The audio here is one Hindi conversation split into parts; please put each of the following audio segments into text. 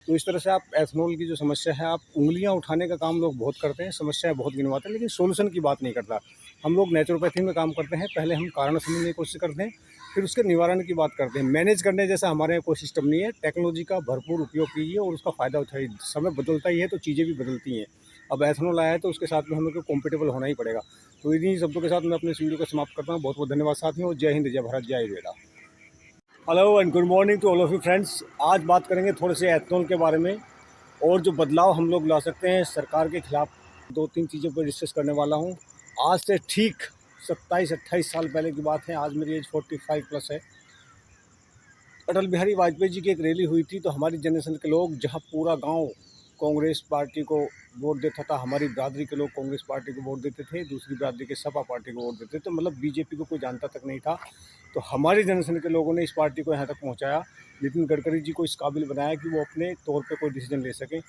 तो इस तरह से आप एथनॉल की जो समस्या है, आप उँगलियाँ उठाने का काम लोग बहुत करते हैं, समस्याएँ बहुत गिनवाते हैं, लेकिन सॉल्यूशन की बात नहीं करता। हम लोग नेचुरोपैथी में काम करते हैं, पहले हम कारण समझने की कोशिश करते हैं, फिर उसके निवारण की बात करते हैं। मैनेज करने जैसा हमारे यहाँ कोई सिस्टम नहीं है, टेक्नोलॉजी का भरपूर उपयोग कीजिए और उसका फ़ायदा उठाइए। समय बदलता ही है, तो चीज़ें भी बदलती हैं। अब एथनॉल आया है, तो उसके साथ में हमें को कॉम्पेटिबल होना ही पड़ेगा। तो इन्हीं शब्दों के साथ मैं अपने इस वीडियो को समाप्त करता हूँ। बहुत-बहुत धन्यवाद साथियों। जय हिंद, जय भारत, जय Ayurveda. Hello and good morning to all of you friends. आज बात करेंगे थोड़े से एथनॉल के बारे में और जो बदलाव हम लोग ला सकते हैं सरकार के खिलाफ। 2-3 चीज़ों पर डिस्कस करने वाला हूँ। आज से ठीक 27-28 साल पहले की बात है। आज मेरी एज 45 प्लस है। अटल बिहारी वाजपेयी जी की एक रैली हुई थी, तो हमारी जनरेशन के लोग, जहाँ पूरा गांव कांग्रेस पार्टी को वोट देता था, हमारी बिरादरी के लोग कांग्रेस पार्टी को वोट देते थे, दूसरी बिरादरी के सपा पार्टी को वोट देते थे, तो मतलब बीजेपी को कोई जानता तक नहीं था। तो हमारी जनरेशन के लोगों ने इस पार्टी को यहाँ तक पहुँचाया, नितिन गडकरी जी को इस काबिल बनाया कि वो अपने तौर पर कोई डिसीजन ले सकें।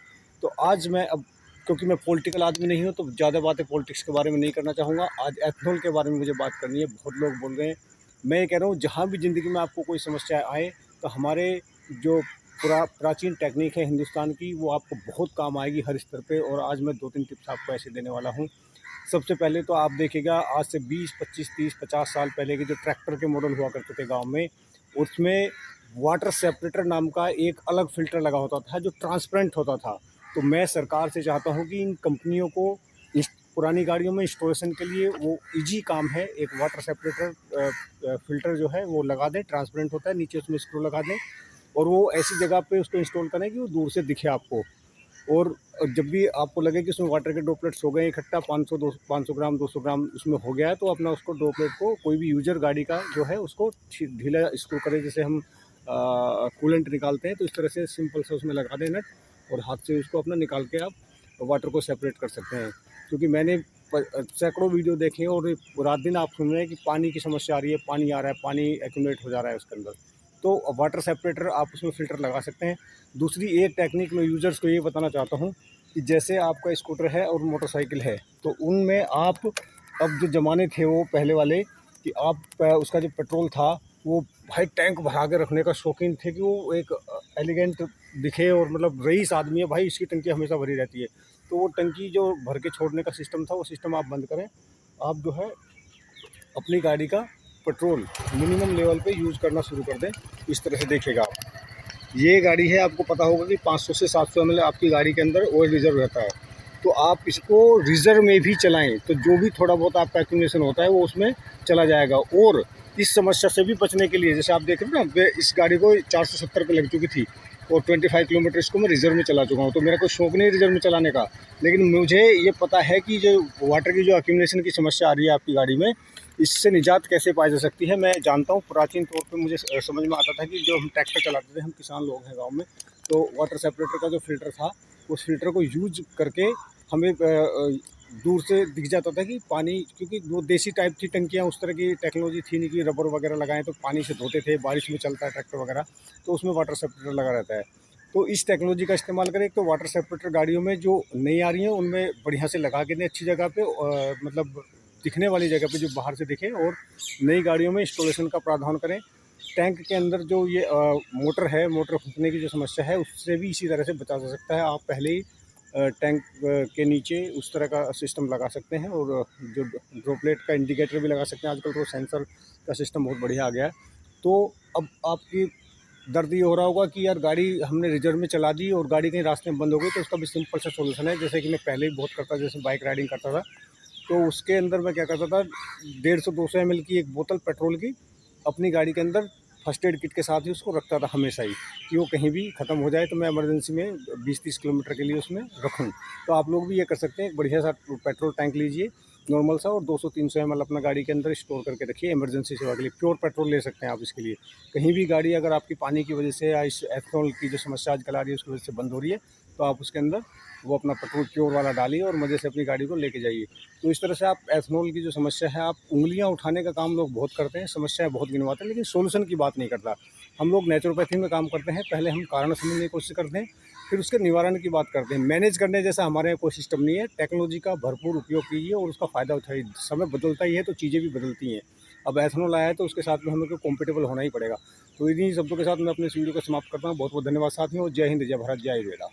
तो आज मैं अब, क्योंकि मैं पॉलिटिकल आदमी नहीं हूँ, तो ज़्यादा बातें पॉलिटिक्स के बारे में नहीं करना चाहूँगा। आज एथनॉल के बारे में मुझे बात करनी है। बहुत लोग बोल रहे हैं, मैं ये कह रहा हूँ, जहाँ भी ज़िंदगी में आपको कोई समस्या आए, तो हमारे जो प्राचीन टेक्निक है हिंदुस्तान की, वो आपको बहुत काम आएगी हर स्तर पे। और आज मैं 2-3 टिप्स आपको ऐसे देने वाला हूँ। सबसे पहले तो आप देखिएगा, आज से 20, 25, 30, 50 साल पहले के जो ट्रैक्टर के मॉडल हुआ करते थे गाँव में, उसमें वाटर सेपरेटर नाम का एक अलग फ़िल्टर लगा होता था, जो ट्रांसपेरेंट होता था। तो मैं सरकार से चाहता हूँ कि इन कंपनियों को इस पुरानी गाड़ियों में इंस्टॉलेशन के लिए वो ईज़ी काम है, एक वाटर सेपरेटर फ़िल्टर जो है वो लगा दें, ट्रांसपेरेंट होता है, नीचे उसमें स्क्रू लगा दें और वो ऐसी जगह पे उसको इंस्टॉल करें कि वो दूर से दिखे आपको। और जब भी आपको लगे कि उसमें वाटर के ड्रॉपलेट्स हो गए इकट्ठा, 500 ग्राम, 200 ग्राम उसमें हो गया है, तो अपना उसको ड्रॉपलेट को कोई भी यूज़र गाड़ी का जो है उसको ढीला स्क्रू करें, जैसे हम कूलेंट निकालते हैं, तो इस तरह से सिंपल से उसमें लगा दें नट, और हाथ से उसको अपना निकाल के आप वाटर को सेपरेट कर सकते हैं। क्योंकि मैंने सैकड़ों वीडियो देखे और रात दिन आप सुन रहे हैं कि पानी की समस्या आ रही है, पानी आ रहा है, पानी एक्यूमुलेट हो जा रहा है उसके अंदर। तो वाटर सेपरेटर आप उसमें फ़िल्टर लगा सकते हैं। दूसरी एक टेक्निक मैं यूज़र्स को ये बताना चाहता हूँ कि जैसे आपका स्कूटर है और मोटरसाइकिल है, तो उनमें आप, अब जो ज़माने थे वो पहले वाले, कि आप उसका जो पेट्रोल था, वो भाई टैंक भरा के रखने का शौकीन थे, कि वो एक एलिगेंट दिखे और मतलब रईस आदमी है भाई, इसकी टंकी हमेशा भरी रहती है। तो वो टंकी जो भर के छोड़ने का सिस्टम था, वो सिस्टम आप बंद करें। आप जो है अपनी गाड़ी का पेट्रोल मिनिमम लेवल पे यूज़ करना शुरू कर दें। इस तरह से देखिएगा आप, ये गाड़ी है, आपको पता होगा कि 500 से 700 ml आपकी गाड़ी के अंदर ऑयल रिज़र्व रहता है। तो आप इसको रिज़र्व में भी चलाएँ, तो जो भी थोड़ा बहुत आपका एक्यूमुलेशन होता है वो उसमें चला जाएगा। और इस समस्या से भी बचने के लिए, जैसे आप देख रहे हैं ना, इस गाड़ी को 470 पे लग चुकी थी और 25 किलोमीटर इसको मैं रिज़र्व में चला चुका हूँ। तो मेरा कोई शौक नहीं रिज़र्व में चलाने का, लेकिन मुझे ये पता है कि जो वाटर की जो एक्यूमुलेशन की समस्या आ रही है आपकी गाड़ी में, इससे निजात कैसे पाई जा सकती है, मैं जानता हूँ। प्राचीन तौर पे मुझे समझ में आता था कि जो हम ट्रैक्टर चलाते थे, हम किसान लोग हैं गाँव में, तो वाटर सेपरेटर का जो फ़िल्टर था, उस फ़िल्टर को यूज़ करके हमें दूर से दिख जाता था कि पानी, क्योंकि वो देसी टाइप की टंकियाँ, उस तरह की टेक्नोलॉजी थी नहीं कि रबर वगैरह लगाएँ तो पानी से धोते थे, बारिश में चलता है ट्रैक्टर वगैरह, तो उसमें वाटर सेपरेटर लगा रहता है। तो इस टेक्नोलॉजी का इस्तेमाल करें। एक तो वाटर सेपरेटर गाड़ियों में जो नई आ रही हैं, उनमें बढ़िया से लगा के दें अच्छी जगह पे, मतलब दिखने वाली जगह पे, जो बाहर से दिखे। और नई गाड़ियों में इंस्टॉलेशन का प्रावधान करें। टैंक के अंदर जो ये मोटर है, मोटर फूकने की जो समस्या है, उससे भी इसी तरह से बचा जा सकता है। आप पहले ही टैंक के नीचे उस तरह का सिस्टम लगा सकते हैं, और जो ड्रॉपलेट का इंडिकेटर भी लगा सकते हैं। आजकल तो सेंसर का सिस्टम बहुत बढ़िया आ गया है। तो अब आपकी दर्द ये हो रहा होगा कि यार गाड़ी हमने रिजर्व में चला दी और गाड़ी कहीं रास्ते में बंद हो गई, तो उसका भी सिंपल सा सॉल्यूशन है। जैसे कि मैं पहले ही बहुत करता, जैसे बाइक राइडिंग करता था, तो उसके अंदर मैं क्या करता था, 150-200 ml की एक बोतल पेट्रोल की अपनी गाड़ी के अंदर फर्स्ट एड किट के साथ ही उसको रखता था हमेशा ही, कि वो कहीं भी ख़त्म हो जाए तो मैं इमरजेंसी में 20-30 किलोमीटर के लिए उसमें रखूँ। तो आप लोग भी ये कर सकते हैं, एक बढ़िया सा पेट्रोल टैंक लीजिए नॉर्मल सा, और 200-300 ml अपना गाड़ी के अंदर स्टोर करके रखिए इमरजेंसी सेवा के लिए। प्योर पेट्रोल ले सकते हैं आप इसके लिए। कहीं भी गाड़ी अगर आपकी पानी की वजह से या इस एथनॉल की जो समस्या आजकल आ रही है उसकी वजह से बंद हो रही है, तो आप उसके अंदर वो अपना पेट्रोल प्योर वाला डालिए और मज़े से अपनी गाड़ी को लेके जाइए। तो इस तरह से आप एथनॉल की जो समस्या है, आप उँगलियाँ उठाने का काम लोग बहुत करते हैं, समस्याएँ बहुत गिनवाते हैं, लेकिन सॉल्यूशन की बात नहीं करता। हम लोग नेचुरोपैथी में काम करते हैं, पहले हम कारण समझने की कोशिश करते हैं, फिर उसके निवारण की बात करते हैं। मैनेज करने जैसा हमारे यहाँ कोई सिस्टम नहीं है, टेक्नोलॉजी का भरपूर उपयोग कीजिए और उसका फ़ायदा उठाइए। समय बदलता ही है, तो चीज़ें भी बदलती हैं। अब एथेनॉल आया है तो उसके साथ में हमें को कॉम्पिटेबल होना ही पड़ेगा। तो इन्हीं शब्दों के साथ मैं अपने इस वीडियो को समाप्त करता हूँ। बहुत बहुत धन्यवाद साथियों। जय हिंद, जय भारत, जय वेदा।